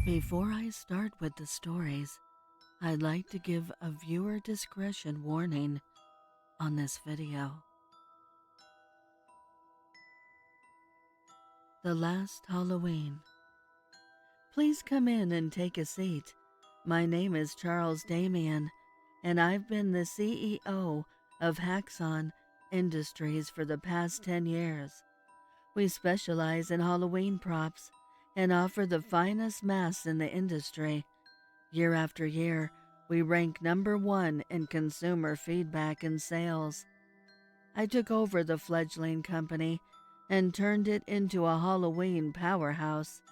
Before I start with the stories, I'd like to give a viewer discretion warning on this video. The Last Halloween. Please come in and take a seat. My name is Charles Damien, and I've been the CEO of Haxon Industries for the past 10 years. We specialize in Halloween props and offer the finest masks in the industry. Year after year, we rank #1 in consumer feedback and sales. I took over the fledgling company and turned it into a Halloween powerhouse.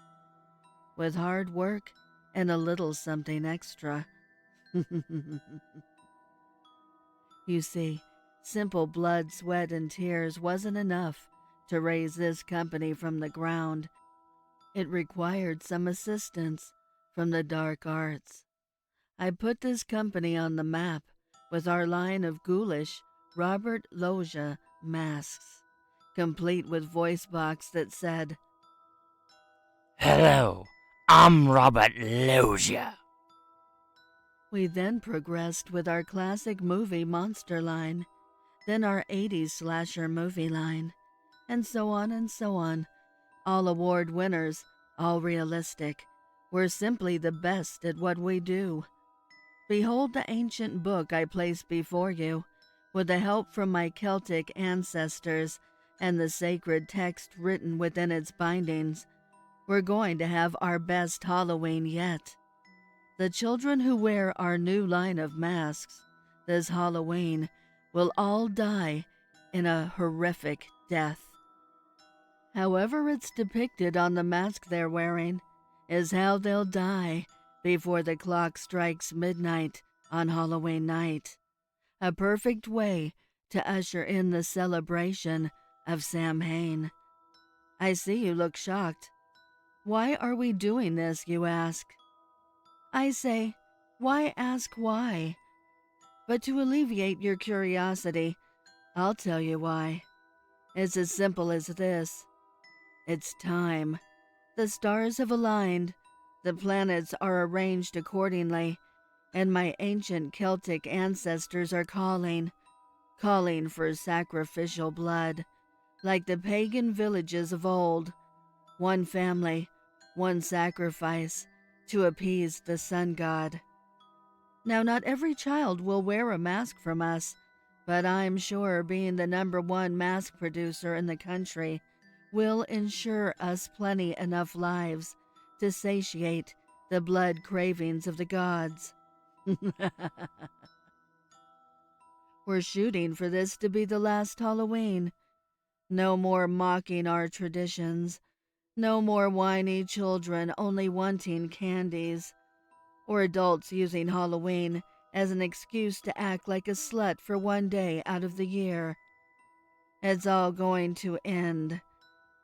With hard work and a little something extra. You see, simple blood, sweat, and tears wasn't enough to raise this company from the ground. It required some assistance from the dark arts. I put this company on the map with our line of ghoulish Robert Loggia masks, complete with voice box that said, "Hello, I'm Robert Loggia." We then progressed with our classic movie monster line, then our 80s slasher movie line, and so on, all award winners, all realistic. We're simply the best at what we do. Behold the ancient book I place before you, with the help from my Celtic ancestors and the sacred text written within its bindings. We're going to have our best Halloween yet. The children who wear our new line of masks this Halloween will all die in a horrific death. However it's depicted on the mask they're wearing is how they'll die before the clock strikes midnight on Halloween night. A perfect way to usher in the celebration of Samhain. I see you look shocked. Why are we doing this, you ask? I say, why ask why? But to alleviate your curiosity, I'll tell you why. It's as simple as this. It's time. The stars have aligned, the planets are arranged accordingly, and my ancient Celtic ancestors are calling for sacrificial blood, like the pagan villages of old. One family, one sacrifice, to appease the sun god. Now, not every child will wear a mask from us, but I'm sure being the #1 mask producer in the country will ensure us plenty enough lives to satiate the blood cravings of the gods. We're shooting for this to be the last Halloween. No more mocking our traditions. No more whiny children only wanting candies, or adults using Halloween as an excuse to act like a slut for one day out of the year. It's all going to end.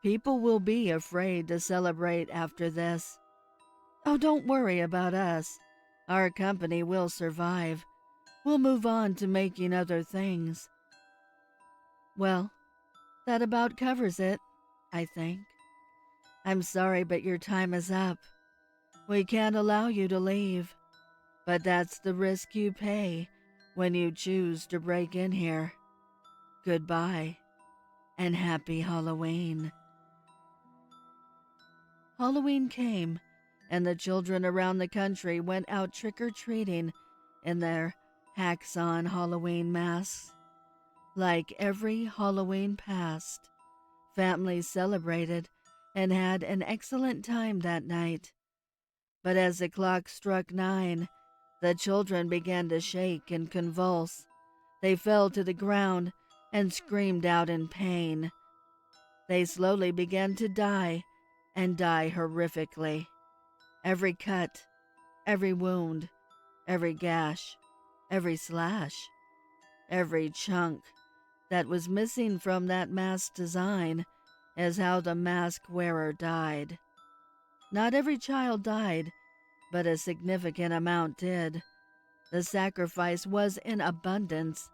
People will be afraid to celebrate after this. Oh, don't worry about us. Our company will survive. We'll move on to making other things. Well, that about covers it, I think. I'm sorry, but your time is up. We can't allow you to leave. But that's the risk you pay when you choose to break in here. Goodbye, and happy Halloween. Halloween came, and the children around the country went out trick-or-treating in their Haxon Halloween masks. Like every Halloween past, families celebrated and had an excellent time that night. But as the clock struck 9, the children began to shake and convulse. They fell to the ground and screamed out in pain. They slowly began to die, and die horrifically. Every cut, every wound, every gash, every slash, every chunk that was missing from that mask design is how the mask wearer died. Not every child died, but a significant amount did. The sacrifice was in abundance,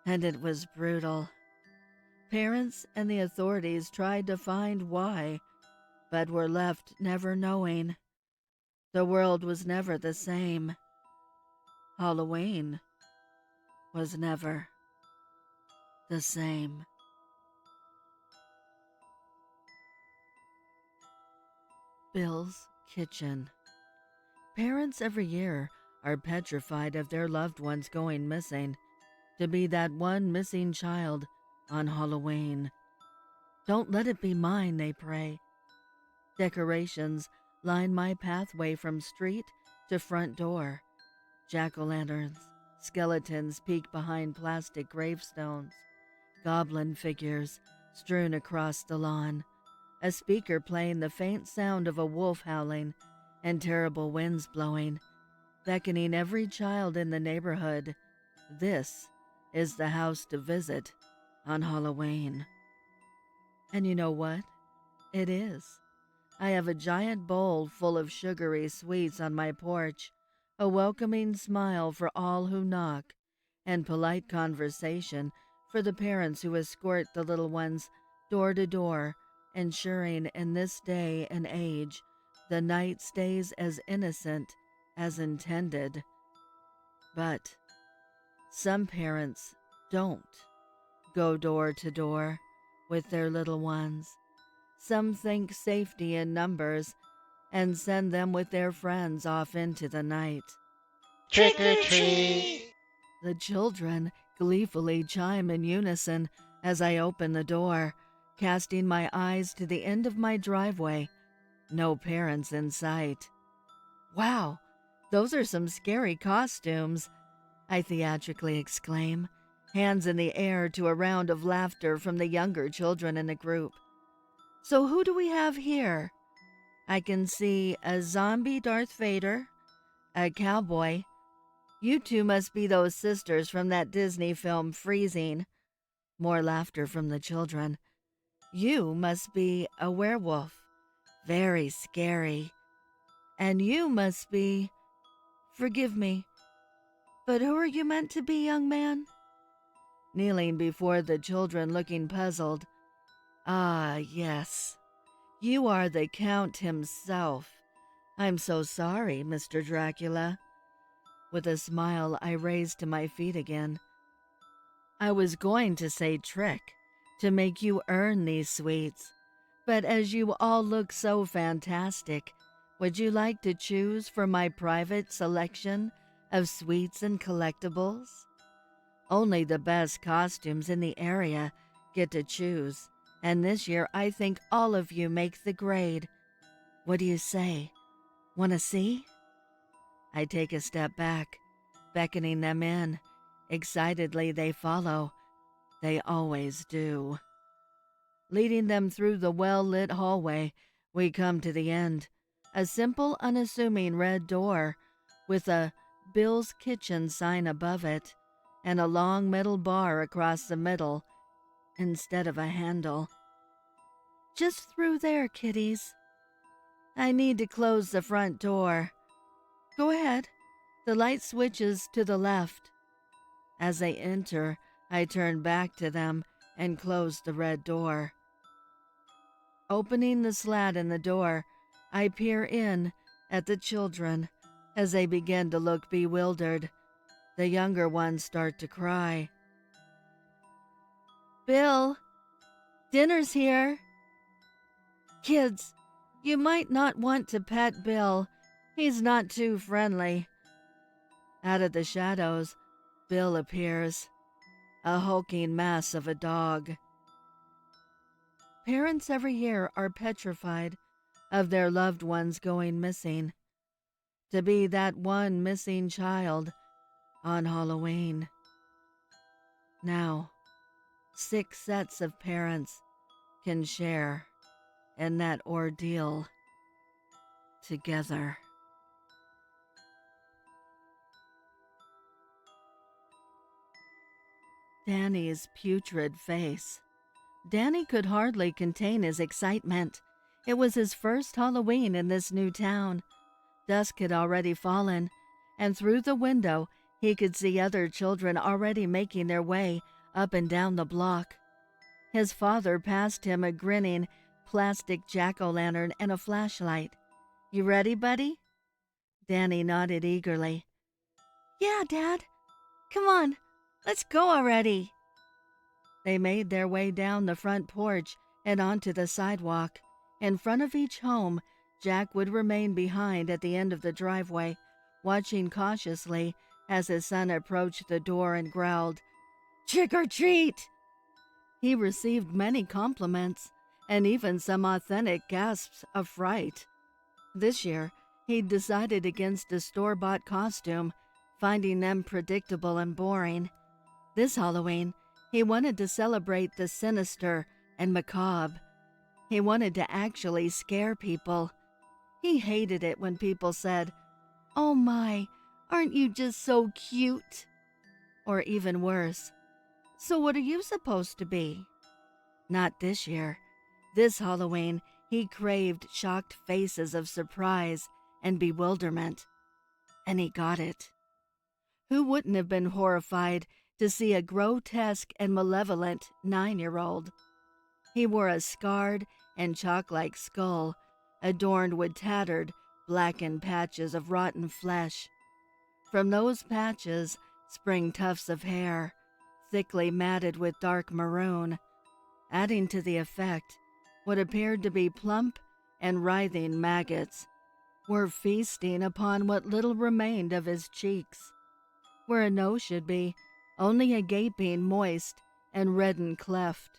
and it was brutal. Parents and the authorities tried to find why, but were left never knowing. The world was never the same. Halloween was never the same. Bill's Kitchen. Parents every year are petrified of their loved ones going missing, to be that one missing child on Halloween. Don't let it be mine, they pray. Decorations line my pathway from street to front door. Jack-o'-lanterns, skeletons peek behind plastic gravestones, goblin figures strewn across the lawn, a speaker playing the faint sound of a wolf howling, and terrible winds blowing, beckoning every child in the neighborhood. This is the house to visit on Halloween. And you know what? It is. I have a giant bowl full of sugary sweets on my porch, a welcoming smile for all who knock, and polite conversation for the parents who escort the little ones door to door, ensuring in this day and age the night stays as innocent as intended. But some parents don't go door to door with their little ones. Some think safety in numbers and send them with their friends off into the night. Trick or treat! The children gleefully chime in unison as I open the door, casting my eyes to the end of my driveway. No parents in sight. Wow, those are some scary costumes, I theatrically exclaim, hands in the air to a round of laughter from the younger children in the group. So who do we have here? I can see a zombie Darth Vader, a cowboy. You two must be those sisters from that Disney film Freezing. More laughter from the children. You must be a werewolf. Very scary. And you must be... Forgive me, but who are you meant to be, young man? Kneeling before the children, looking puzzled. Ah, yes. You are the Count himself. I'm so sorry, Mr. Dracula. With a smile, I raised to my feet again. I was going to say trick, to make you earn these sweets. But as you all look so fantastic, would you like to choose from my private selection of sweets and collectibles? Only the best costumes in the area get to choose, and this year I think all of you make the grade. What do you say? Want to see? I take a step back, beckoning them in. Excitedly they follow. They always do. Leading them through the well-lit hallway, we come to the end. A simple, unassuming red door with a Bill's Kitchen sign above it and a long metal bar across the middle instead of a handle. Just through there, kiddies. I need to close the front door. Go ahead. The light switches to the left. As they enter, I turn back to them and close the red door. Opening the slat in the door, I peer in at the children as they begin to look bewildered. The younger ones start to cry. Bill, dinner's here. Kids, you might not want to pet Bill. He's not too friendly. Out of the shadows, Bill appears, a hulking mass of a dog. Parents every year are petrified of their loved ones going missing. To be that one missing child on Halloween. Now, 6 sets of parents can share in that ordeal together. Danny's Putrid Face. Danny could hardly contain his excitement. It was his first Halloween in this new town. Dusk had already fallen, and through the window he could see other children already making their way up and down the block. His father passed him a grinning plastic jack-o'-lantern and a flashlight. You ready, buddy? Danny nodded eagerly. Yeah, Dad. Come on, let's go already. They made their way down the front porch and onto the sidewalk. In front of each home, Jack would remain behind at the end of the driveway, watching cautiously as his son approached the door and growled, "Trick or treat!" He received many compliments and even some authentic gasps of fright. This year, he'd decided against a store-bought costume, finding them predictable and boring. This Halloween, he wanted to celebrate the sinister and macabre. He wanted to actually scare people. He hated it when people said, "Oh my, aren't you just so cute?" Or even worse, "So what are you supposed to be?" Not this year. This Halloween, he craved shocked faces of surprise and bewilderment. And he got it. Who wouldn't have been horrified to see a grotesque and malevolent 9-year-old? He wore a scarred and chalk-like skull, adorned with tattered, blackened patches of rotten flesh. From those patches sprang tufts of hair, thickly matted with dark maroon. Adding to the effect, what appeared to be plump and writhing maggots were feasting upon what little remained of his cheeks. Where a nose should be, only a gaping, moist, and reddened cleft.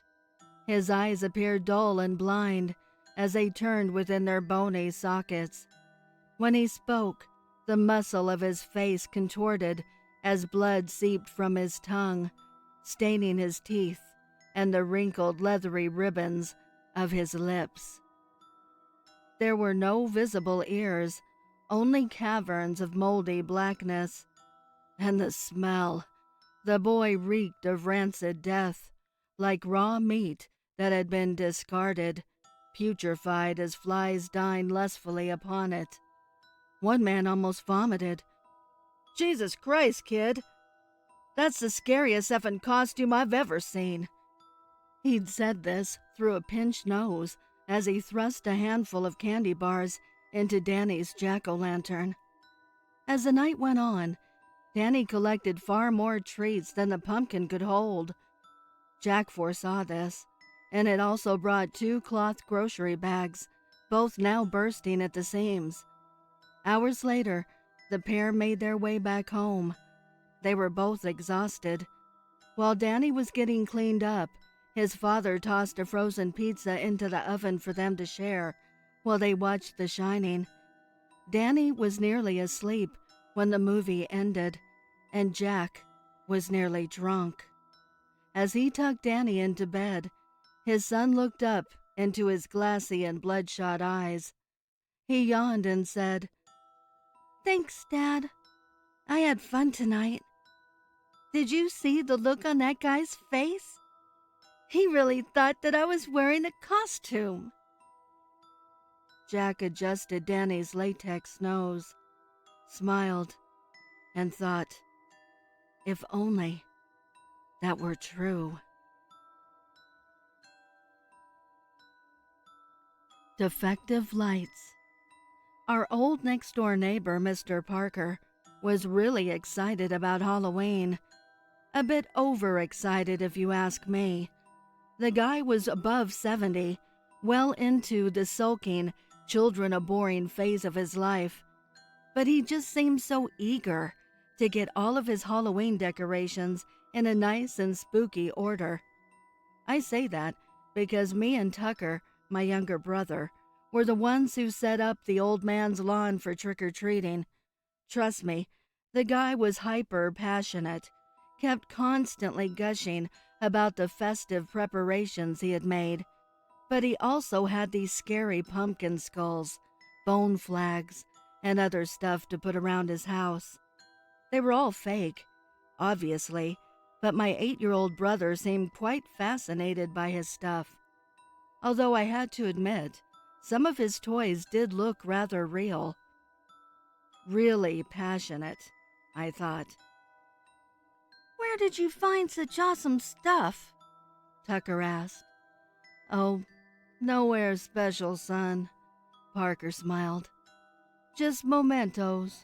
His eyes appeared dull and blind as they turned within their bony sockets. When he spoke, the muscle of his face contorted as blood seeped from his tongue, staining his teeth and the wrinkled, leathery ribbons of his lips. There were no visible ears, only caverns of moldy blackness. And the smell! The boy reeked of rancid death, like raw meat that had been discarded, putrefied as flies dined lustfully upon it. One man almost vomited. "Jesus Christ, kid! That's the scariest effing costume I've ever seen." He'd said this through a pinched nose as he thrust a handful of candy bars into Danny's jack-o'-lantern. As the night went on, Danny collected far more treats than the pumpkin could hold. Jack foresaw this, and had also brought 2 cloth grocery bags, both now bursting at the seams. Hours later, the pair made their way back home. They were both exhausted. While Danny was getting cleaned up, his father tossed a frozen pizza into the oven for them to share while they watched The Shining. Danny was nearly asleep when the movie ended, and Jack was nearly drunk. As he tucked Danny into bed, his son looked up into his glassy and bloodshot eyes. He yawned and said, "Thanks, Dad. I had fun tonight. Did you see the look on that guy's face? He really thought that I was wearing a costume." Jack adjusted Danny's latex nose, smiled, and thought, if only that were true. Defective Lights. Our old next-door neighbor, Mr. Parker, was really excited about Halloween. A bit overexcited, if you ask me. The guy was above 70, well into the sulking, children-abhorring phase of his life. But he just seemed so eager to get all of his Halloween decorations in a nice and spooky order. I say that because me and Tucker, my younger brother, were the ones who set up the old man's lawn for trick-or-treating. Trust me, the guy was hyper-passionate, kept constantly gushing about the festive preparations he had made. But he also had these scary pumpkin skulls, bone flags, and other stuff to put around his house. They were all fake, obviously, but my 8-year-old brother seemed quite fascinated by his stuff. Although I had to admit, some of his toys did look rather real. Really passionate, I thought. "Where did you find such awesome stuff?" Tucker asked. "Oh, nowhere special, son," Parker smiled. Just mementos.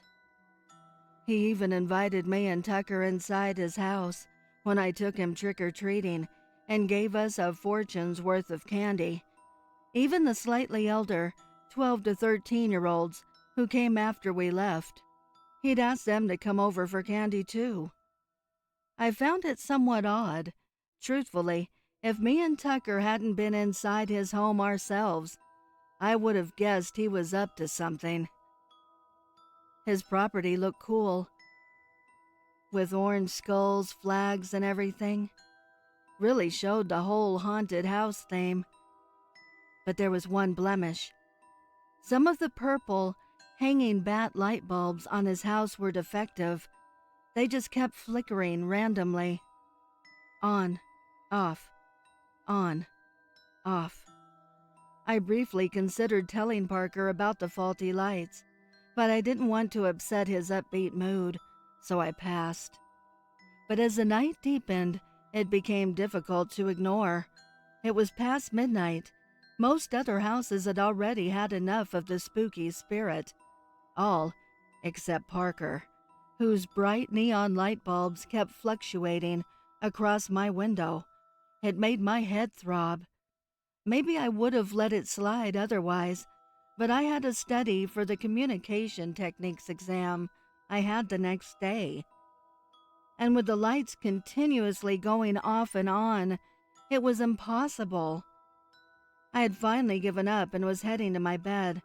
He even invited me and Tucker inside his house when I took him trick-or-treating and gave us a fortune's worth of candy. Even the slightly elder 12 to 13-year-olds who came after we left, he'd asked them to come over for candy too. I found it somewhat odd. Truthfully, if me and Tucker hadn't been inside his home ourselves, I would have guessed he was up to something. His property looked cool, with orange skulls, flags, and everything. Really showed the whole haunted house theme. But there was one blemish. Some of the purple, hanging bat light bulbs on his house were defective. They just kept flickering randomly. On, off, on, off. I briefly considered telling Parker about the faulty lights, but I didn't want to upset his upbeat mood, so I passed. But as the night deepened, it became difficult to ignore. It was past midnight. Most other houses had already had enough of the spooky spirit. All except Parker, whose bright neon light bulbs kept fluctuating across my window. It made my head throb. Maybe I would have let it slide otherwise, but I had to study for the communication techniques exam I had the next day. And with the lights continuously going off and on, it was impossible. I had finally given up and was heading to my bed.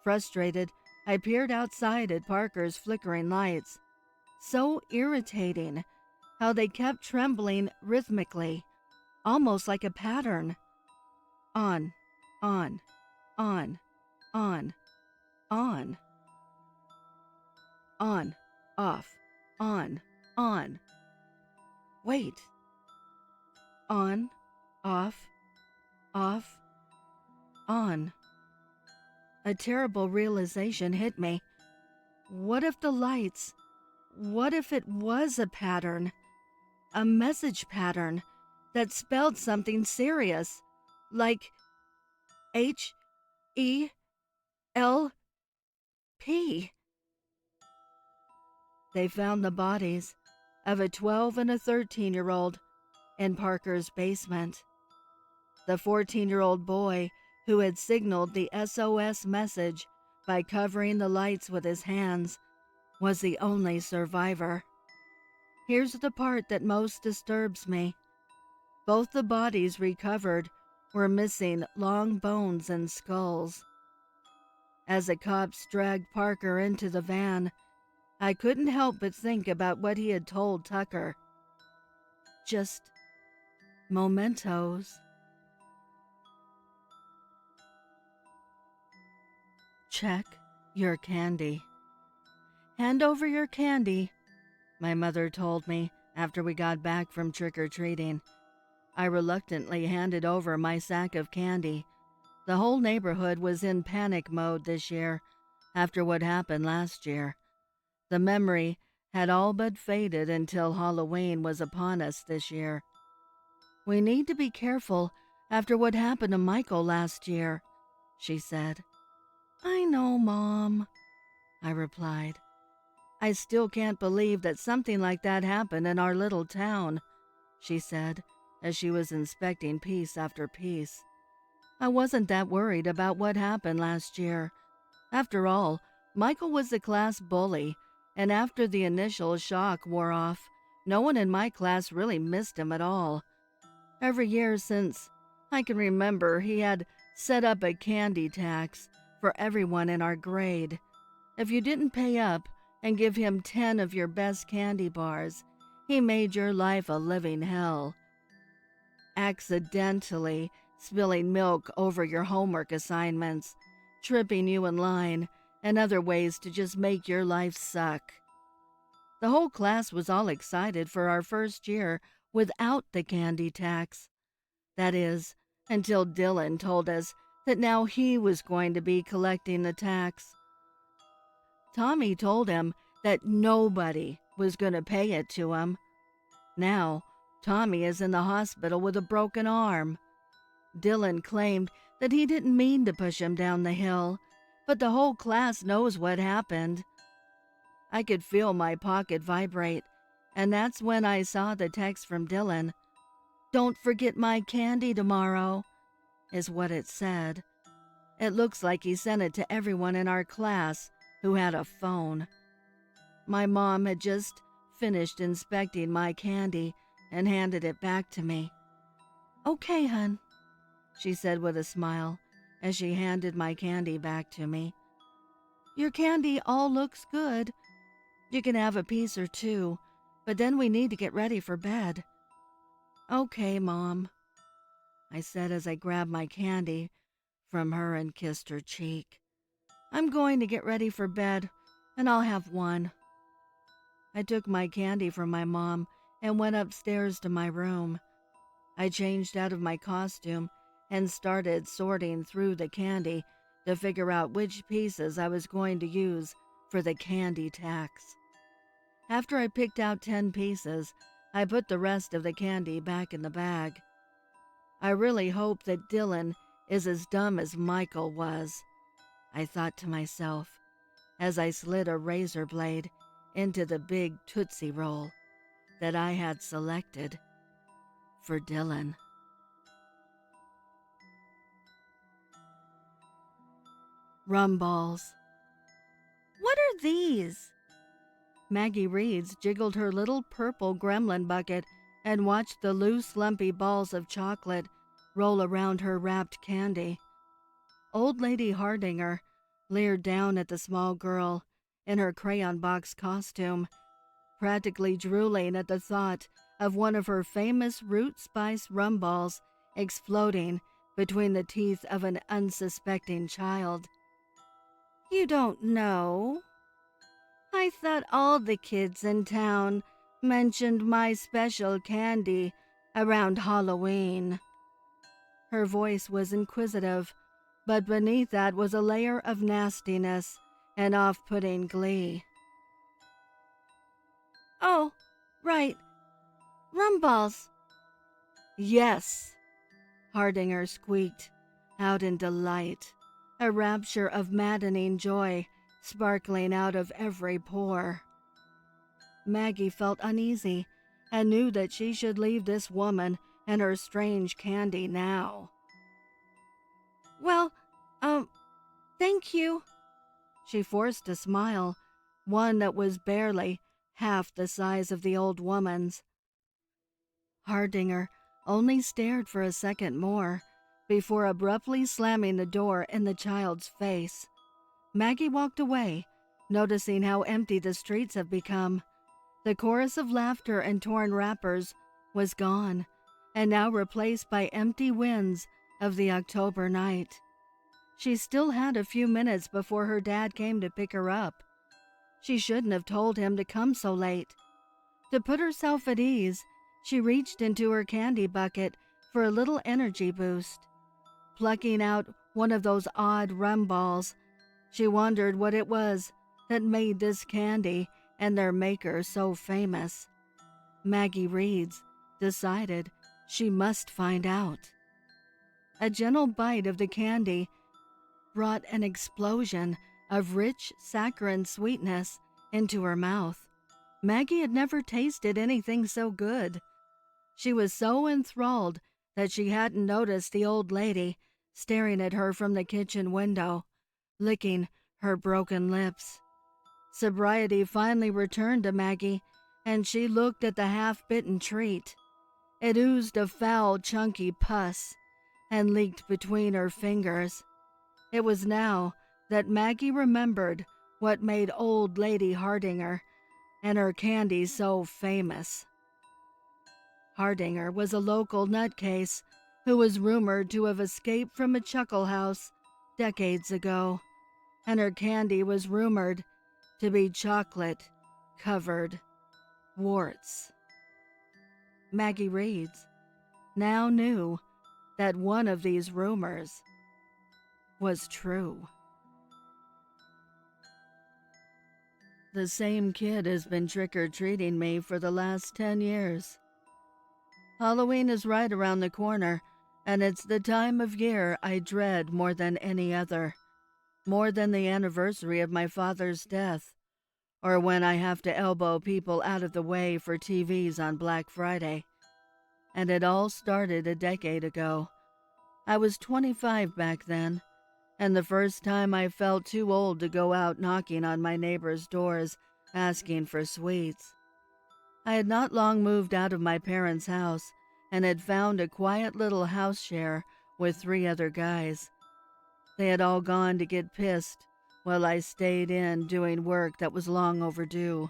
Frustrated, I peered outside at Parker's flickering lights. So irritating how they kept trembling rhythmically, almost like a pattern. On, on, on, on, on. On, off, on, on. Wait. On, off, on. A terrible realization hit me. What if the lights, what if it was a pattern? A message pattern that spelled something serious, like H-E-L-P. They found the bodies of a 12 and a 13-year-old in Parker's basement. The 14-year-old boy who had signaled the SOS message by covering the lights with his hands was the only survivor. Here's the part that most disturbs me. Both the bodies recovered were missing long bones and skulls. As the cops dragged Parker into the van, I couldn't help but think about what he had told Tucker. Just mementos. Check your candy. Hand over your candy, my mother told me after we got back from trick-or-treating. I reluctantly handed over my sack of candy. The whole neighborhood was in panic mode this year after what happened last year. The memory had all but faded until Halloween was upon us this year. We need to be careful after what happened to Michael last year, she said. I know, Mom, I replied. I still can't believe that something like that happened in our little town, she said, as she was inspecting piece after piece. I wasn't that worried about what happened last year. After all, Michael was the class bully, and after the initial shock wore off, no one in my class really missed him at all. Every year since I can remember, he had set up a candy tax for everyone in our grade. If you didn't pay up and give him 10 of your best candy bars, he made your life a living hell. Accidentally spilling milk over your homework assignments, tripping you in line, and other ways to just make your life suck. The whole class was all excited for our first year without the candy tax. That is, until Dylan told us that now he was going to be collecting the tax. Tommy told him that nobody was going to pay it to him. Now, Tommy is in the hospital with a broken arm. Dylan claimed that he didn't mean to push him down the hill, but the whole class knows what happened. I could feel my pocket vibrate, and that's when I saw the text from Dylan. "Don't forget my candy tomorrow," is what it said. It looks like he sent it to everyone in our class who had a phone. My mom had just finished inspecting my candy and handed it back to me. "Okay, hun," she said with a smile as she handed my candy back to me. "Your candy all looks good. You can have a piece or two, but then we need to get ready for bed." "Okay, Mom," I said as I grabbed my candy from her and kissed her cheek. "I'm going to get ready for bed, and I'll have one." I took my candy from my mom and went upstairs to my room. I changed out of my costume and started sorting through the candy to figure out which pieces I was going to use for the candy tax. After I picked out 10 pieces, I put the rest of the candy back in the bag. I really hope that Dylan is as dumb as Michael was, I thought to myself, as I slid a razor blade into the big Tootsie Roll that I had selected for Dylan. Rum Balls. "What are these?" Maggie Reeds jiggled her little purple gremlin bucket and watched the loose, lumpy balls of chocolate roll around her wrapped candy. Old Lady Hardinger leered down at the small girl in her crayon box costume, practically drooling at the thought of one of her famous root spice rum balls exploding between the teeth of an unsuspecting child. "You don't know? I thought all the kids in town mentioned my special candy around Halloween." Her voice was inquisitive, but beneath that was a layer of nastiness and off-putting glee. "Oh, right. Rum balls." "Yes," Hardinger squeaked out in delight, a rapture of maddening joy sparkling out of every pore. Maggie felt uneasy and knew that she should leave this woman and her strange candy now. "Well, thank you." She forced a smile, one that was barely half the size of the old woman's. Hardinger only stared for a second more before abruptly slamming the door in the child's face. Maggie walked away, noticing how empty the streets have become. The chorus of laughter and torn wrappers was gone, and now replaced by empty winds of the October night. She still had a few minutes before her dad came to pick her up. She shouldn't have told him to come so late. To put herself at ease, she reached into her candy bucket for a little energy boost. Plucking out one of those odd rum balls, she wondered what it was that made this candy and their maker so famous. Maggie Reeds decided she must find out. A gentle bite of the candy brought an explosion of rich saccharine sweetness into her mouth. Maggie had never tasted anything so good. She was so enthralled that she hadn't noticed the old lady staring at her from the kitchen window, licking her broken lips. Sobriety finally returned to Maggie, and she looked at the half-bitten treat. It oozed a foul, chunky pus and leaked between her fingers. It was now that Maggie remembered what made old Lady Hardinger and her candy so famous. Hardinger was a local nutcase who was rumored to have escaped from a chuckle house decades ago, and her candy was rumored to be chocolate-covered warts. Maggie Reeds now knew that one of these rumors was true. The same kid has been trick-or-treating me for the last 10 years. Halloween is right around the corner, and it's the time of year I dread more than any other. more than the anniversary of my father's death, or when I have to elbow people out of the way for TVs on Black Friday. And it all started a decade ago. I was 25 back then, and the first time I felt too old to go out knocking on my neighbors' doors asking for sweets. I had not long moved out of my parents' house and had found a quiet little house share with 3 other guys. They had all gone to get pissed while I stayed in doing work that was long overdue.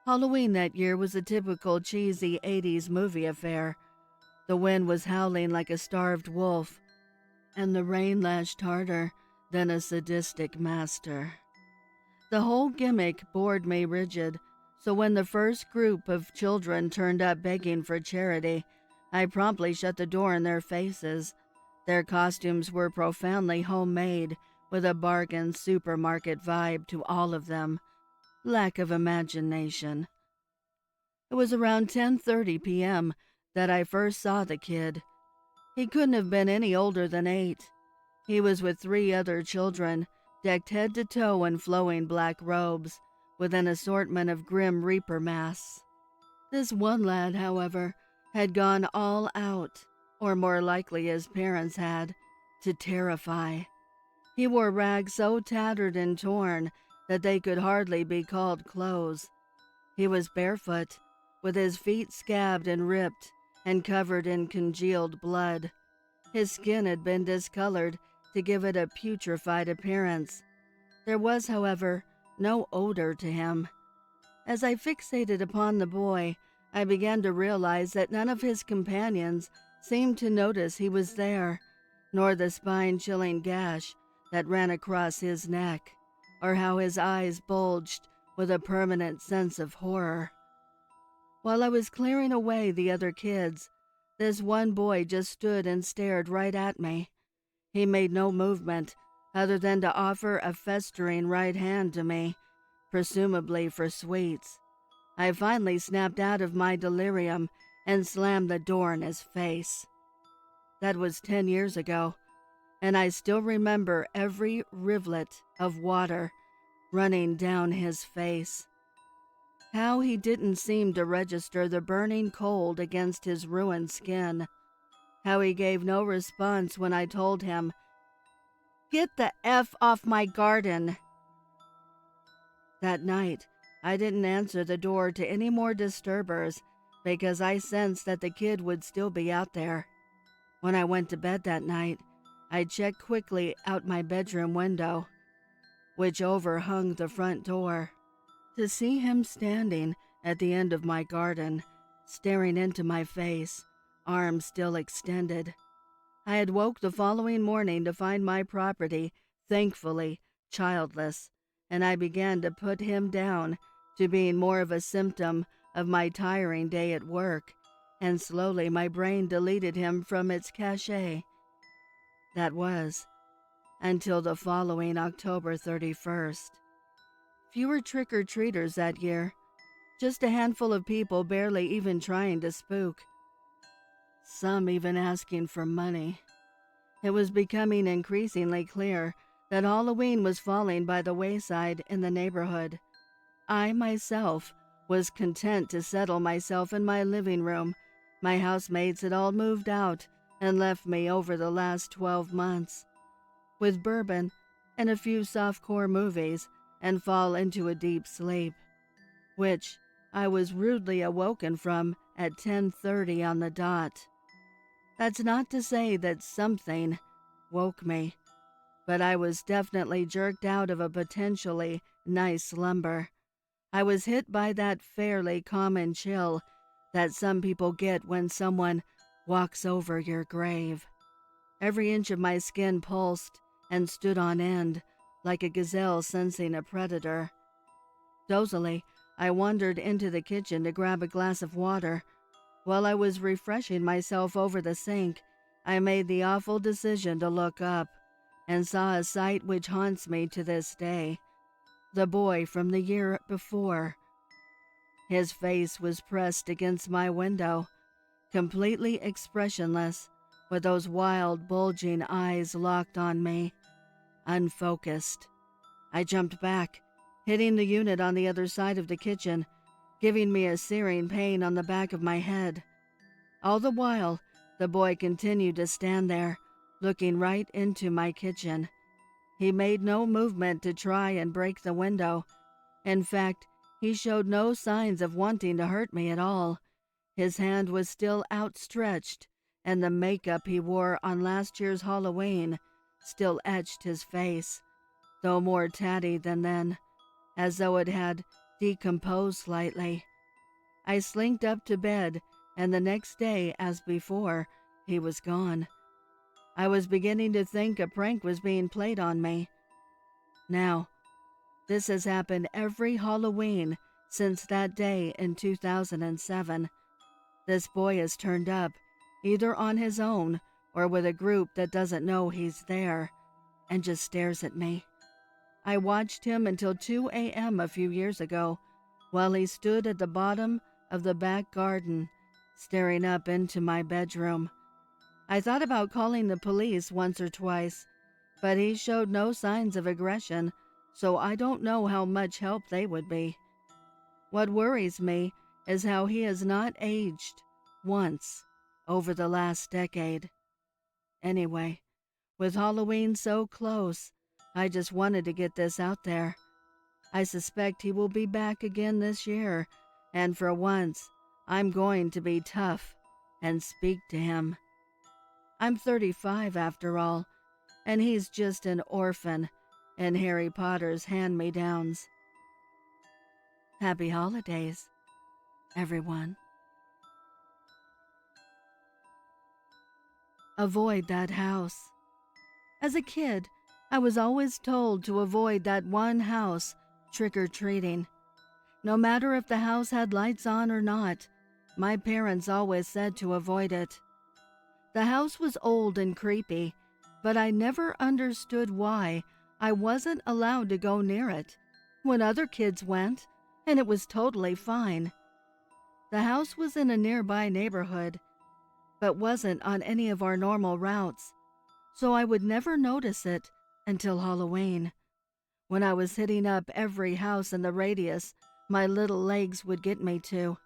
Halloween that year was a typical cheesy 80s movie affair. The wind was howling like a starved wolf, and the rain lashed harder than a sadistic master. The whole gimmick bored me rigid, so when the first group of children turned up begging for charity, I promptly shut the door in their faces. Their costumes were profoundly homemade, with a bargain supermarket vibe to all of them. Lack of imagination. It was around 10:30 p.m. that I first saw the kid. He couldn't have been any older than 8. He was with 3 other children, decked head to toe in flowing black robes, with an assortment of grim reaper masks. This one lad, however, had gone all out, or more likely his parents had, to terrify. He wore rags so tattered and torn that they could hardly be called clothes. He was barefoot, with his feet scabbed and ripped and covered in congealed blood. His skin had been discolored to give it a putrefied appearance. There was, however, no odor to him. As I fixated upon the boy, I began to realize that none of his companions seemed to notice he was there, nor the spine-chilling gash that ran across his neck, or how his eyes bulged with a permanent sense of horror. While I was clearing away the other kids, this one boy just stood and stared right at me. He made no movement other than to offer a festering right hand to me, presumably for sweets. I finally snapped out of my delirium and slammed the door in his face. That was 10 years ago, and I still remember every rivulet of water running down his face. How he didn't seem to register the burning cold against his ruined skin. How he gave no response when I told him, "Get the F off my garden." That night, I didn't answer the door to any more disturbers because I sensed that the kid would still be out there. When I went to bed that night, I checked quickly out my bedroom window, which overhung the front door. To see him standing at the end of my garden, staring into my face, arms still extended. I had woke the following morning to find my property, thankfully, childless, and I began to put him down to being more of a symptom of my tiring day at work, and slowly my brain deleted him from its cachet. That was until the following October 31st. Fewer trick-or-treaters that year, just a handful of people barely even trying to spook. Some even asking for money. It was becoming increasingly clear that Halloween was falling by the wayside in the neighborhood. I myself was content to settle myself in my living room. My housemates had all moved out and left me over the last 12 months, with bourbon and a few softcore movies, and fall into a deep sleep, which I was rudely awoken from at 10:30 on the dot. That's not to say that something woke me, but I was definitely jerked out of a potentially nice slumber. I was hit by that fairly common chill that some people get when someone walks over your grave. Every inch of my skin pulsed and stood on end, like a gazelle sensing a predator. Dozily, I wandered into the kitchen to grab a glass of water. While I was refreshing myself over the sink, I made the awful decision to look up, and saw a sight which haunts me to this day. The boy from the year before. His face was pressed against my window, completely expressionless, with those wild, bulging eyes locked on me. unfocused. I jumped back, hitting the unit on the other side of the kitchen, giving me a searing pain on the back of my head. All the while, the boy continued to stand there, looking right into my kitchen. He made no movement to try and break the window. In fact, he showed no signs of wanting to hurt me at all. His hand was still outstretched, and the makeup he wore on last year's Halloween still etched his face, though more tatty than then, as though it had decomposed slightly. I slinked up to bed, and the next day, as before, he was gone. I was beginning to think a prank was being played on me. Now, this has happened every Halloween since that day in 2007. This boy has turned up, either on his own or with a group that doesn't know he's there, and just stares at me. I watched him until 2 a.m. a few years ago, while he stood at the bottom of the back garden, staring up into my bedroom. I thought about calling the police once or twice, but he showed no signs of aggression, so I don't know how much help they would be. What worries me is how he has not aged once over the last decade. Anyway, with Halloween so close, I just wanted to get this out there. I suspect he will be back again this year, and for once, I'm going to be tough and speak to him. I'm 35 after all, and he's just an orphan in Harry Potter's hand-me-downs. Happy holidays, everyone. Avoid that house. As a kid, I was always told to avoid that one house trick-or-treating. No matter if the house had lights on or not, my parents always said to avoid it. The house was old and creepy, but I never understood why I wasn't allowed to go near it when other kids went, and it was totally fine. The house was in a nearby neighborhood, but wasn't on any of our normal routes, so I would never notice it until Halloween, when I was hitting up every house in the radius my little legs would get me to.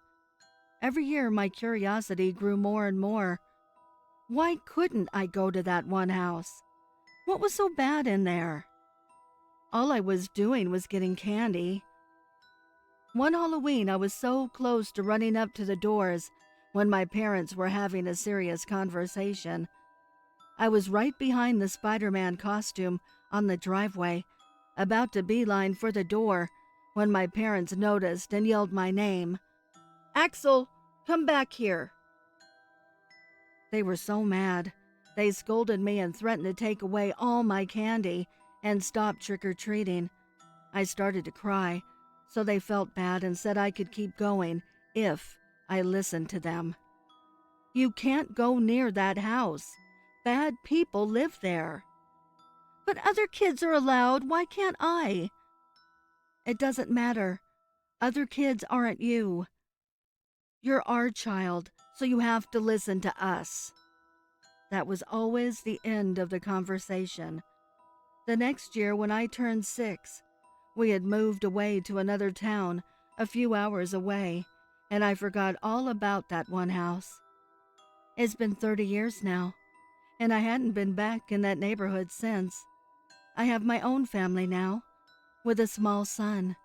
Every year my curiosity grew more and more. Why couldn't I go to that one house? What was so bad in there? All I was doing was getting candy. One Halloween, I was so close to running up to the doors when my parents were having a serious conversation. I was right behind the Spider-Man costume on the driveway, about to beeline for the door, when my parents noticed and yelled my name. "Axel, come back here." They were so mad. They scolded me and threatened to take away all my candy and stop trick-or-treating. I started to cry, so they felt bad and said I could keep going if I listened to them. "You can't go near that house. Bad people live there." "But other kids are allowed. Why can't I?" "It doesn't matter. Other kids aren't you. You're our child, so you have to listen to us." That was always the end of the conversation. The next year, when I turned 6, we had moved away to another town a few hours away, and I forgot all about that one house. It's been 30 years now, and I hadn't been back in that neighborhood since. I have my own family now, with a small son.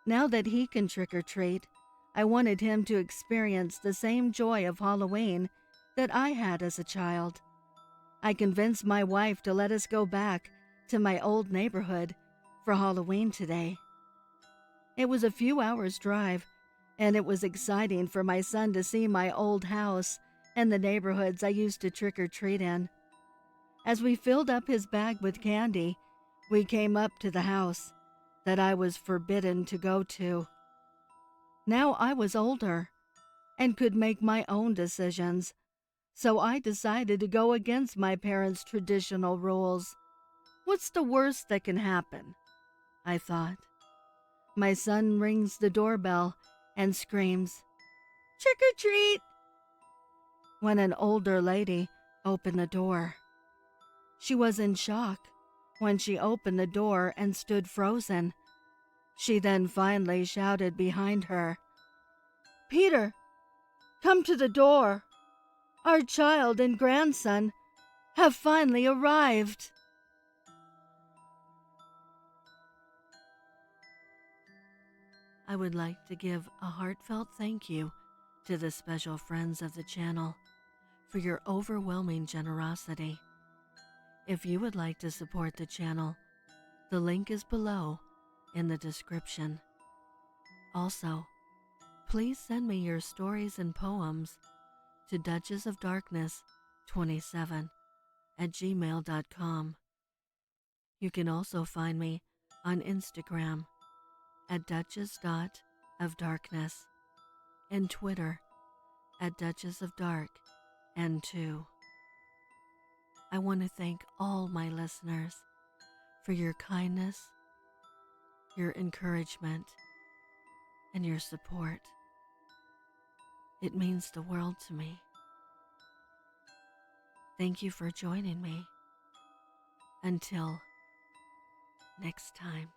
Now that he can trick-or-treat, I wanted him to experience the same joy of Halloween that I had as a child. I convinced my wife to let us go back to my old neighborhood for Halloween today. It was a few hours' drive, and it was exciting for my son to see my old house and the neighborhoods I used to trick-or-treat in. As we filled up his bag with candy, we came up to the house that I was forbidden to go to. Now I was older and could make my own decisions, so I decided to go against my parents' traditional rules. What's the worst that can happen? I thought. My son rings the doorbell and screams, "Trick or treat!" when an older lady opened the door. She was in shock, when she opened the door and stood frozen. She then finally shouted behind her, "Peter, come to the door. Our child and grandson have finally arrived." I would like to give a heartfelt thank you to the special friends of the channel for your overwhelming generosity. If you would like to support the channel, the link is below in the description. Also, please send me your stories and poems to duchessofdarkness27@gmail.com. You can also find me on Instagram at duchess.ofdarkness and Twitter at duchessofdarkn2. I want to thank all my listeners for your kindness, your encouragement, and your support. It means the world to me. Thank you for joining me. Until next time.